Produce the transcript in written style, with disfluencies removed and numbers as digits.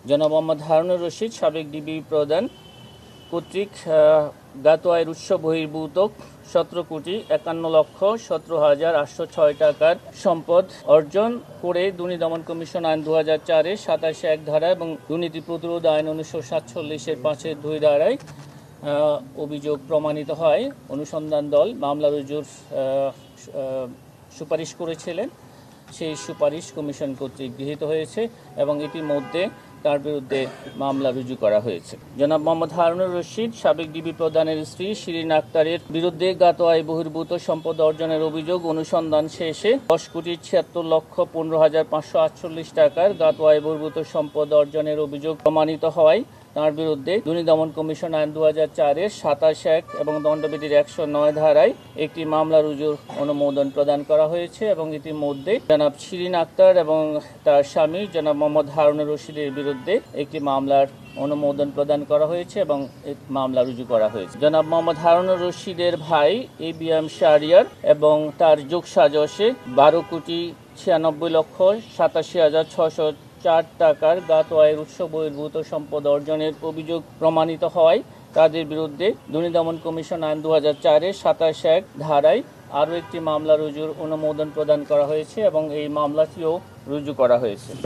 জনাব মোহাম্মদ হারুনুর রশিদ সাবেক ডিবি প্রধান কর্তৃক জ্ঞাত আয়ের উৎস বহির্ভূত 17,51,17,806 টাকার সম্পদ অর্জন করে দুর্নীতি দমন কমিশন আইন 2004-এর 27-1 ধারা এবং দুর্নীতি প্রতিরোধ আইন 1947-এর 5-2 ধারায় অভিযোগ প্রমাণিত হয়। অনুসন্ধান দল মামলা রুজুর সুপারিশ করেছিলেন। সেই সুপারিশ কমিশন কর্তৃক গৃহীত হয়েছে এবং ইতিমধ্যে তার বিরুদ্ধে মামলা রুজু করা হয়েছে। জনাব মোহাম্মদ হারুনুর রশিদ সাবেক ডিবি প্রধানের স্ত্রী শিরিন আক্তারের বিরুদ্ধে জ্ঞাত আয় বহির্ভূত সম্পদ অর্জনের অভিযোগ অনুসন্ধান শেষে 10,76,15,548 টাকার জ্ঞাত আয় বহির্ভূত সম্পদ অর্জনের অভিযোগ প্রমাণিত হওয়ায় তার বিরুদ্ধে দুর্নীতি দমন কমিশন আইন 2004-এর 27-1 এবং দণ্ডবিধির 109 ধারায় একটি মামলা রুজুর অনুমোদন প্রদান করা হয়েছে এবং ইতিমধ্যে জনাব শিরিন আক্তার এবং তার স্বামী জনাব মোহাম্মদ হারুনুর রশিদের বিরুদ্ধে একটি মামলার অনুমোদন প্রদান করা হয়েছে এবং মামলা রুজু করা হয়েছে। জনাব মোহাম্মদ হারুনুর রশিদের ভাই ABM শাহরিয়ার এবং তার যোগসাজশে 12,96,87,604 টাকার জ্ঞাত আয়ের উৎস বহির্ভূত সম্পদ অর্জনের অভিযোগ প্রমাণিত হওয়ায় তাদের বিরুদ্ধে দুর্নীতি দমন কমিশন আইন 2004-এর 27-1 ধারায় আরও একটি মামলা রুজুর অনুমোদন প্রদান করা হয়েছে এবং এই মামলাটিও রুজু করা হয়েছে।